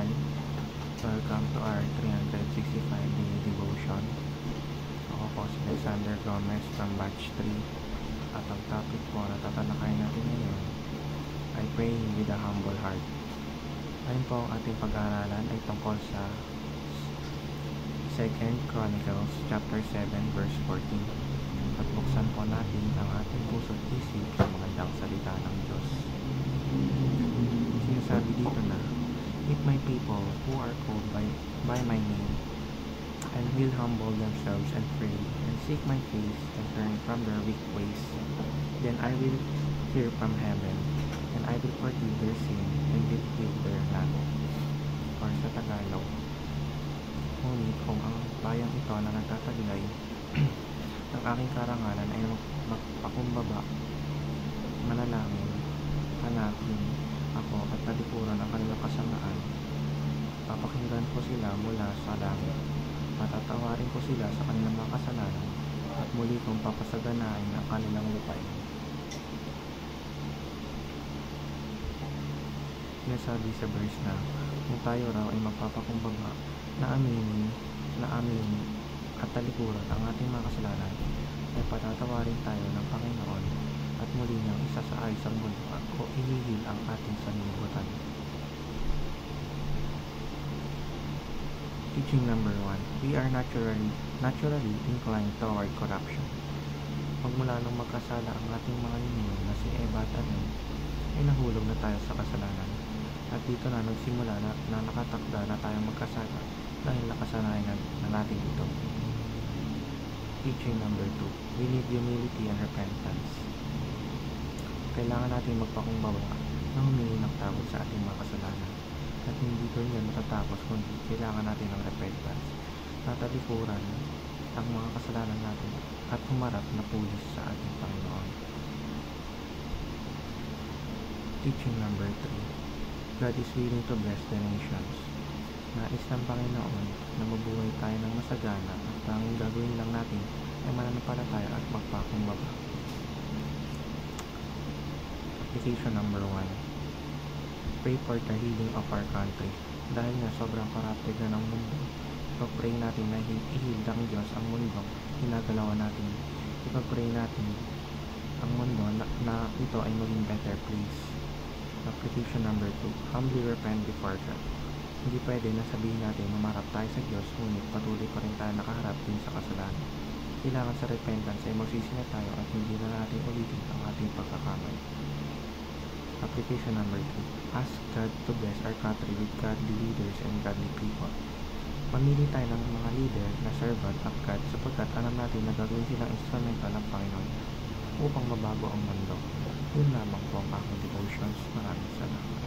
all. Welcome to our 365 daily devotion. Ako po si Alexander Gomez from Batch 3. At ang topic po na tatalakayin natin ngayon ay praying with a humble heart. Ngayon po ang ating pag-aaralan ay tungkol sa 2 Chronicles chapter 7 verse 14. At buksan po natin ang ating puso't isip sa magandang salita ng Diyos. Sinasabi dito na, if my people who are called by my name and will humble themselves and pray and seek my face and turn from their wicked ways, then I will hear from heaven and I will forgive their sin and will heal their land. Or sa Tagalog, ngunit kung ang bayang ito na nagtataglay ng aking karangalan ay magpakumbaba, manalangin, hanapin ako at talikuran ang kanilang kasamaan, papakinggan ko sila mula sa langit, patatawarin ko sila sa kanilang mga kasalanan, at muli kong papasaganain ang kanilang lupain. Sinasabi sa verse na kung tayo raw ay magpapakumbaba na aminin at talikuran ang ating mga kasalanan, ay patatawarin tayo ng Panginoon at muli niyang isasaayos ang mundo at ihihil ang ating sanlibutan. Teaching number 1. We are naturally inclined toward corruption. Magmula nung magkasala ang ating mga ninuno na si Eva at Adan, ay nahulog na tayo sa kasalanan. At dito na nagsimula na nakatakda na tayong magkasala dahil nakasanayan na natin ito. Teaching number 2. We need humility and repentance. Kailangan natin magpakumbaba na humingi ng tawad sa ating mga kasalanan. At hindi ko yan matatapos kundi kailangan natin ng repentance na talikuran ang mga kasalanan natin at humarap na pulis sa ating Panginoon. Teaching number 3. God is willing to bless the nations. Nais ng Panginoon na mabuhay tayo ng masagana at tanging gagawin lang natin ay mananampalataya at magpakumbaba. Application number 1. Pray for the healing of our country. Dahil nga sobrang corrupted na ng mundo, ipag-pray natin na i-heal ng Diyos ang mundo, ginagalawan natin. Ipag-pray natin ang mundo na ito ay maging better place. Application number 2. Humbly repent before God. Hindi pwede na sabihin natin umarap tayo sa Diyos, ngunit patuloy pa rin tayo nakaharap din sa kasalanan. Kailangan sa repentance ay magsisi na tayo at hindi na natin ulitin ang ating pagkakamali. Application number 2. Ask God to bless our country with godly leaders and godly people. Mamili tayo ng mga leader na servant of God sapagkat alam natin na gagawin silang instrumento ng Panginoon upang mabago ang mundo. Yun lamang po ang aking devotions. Maraming salamat.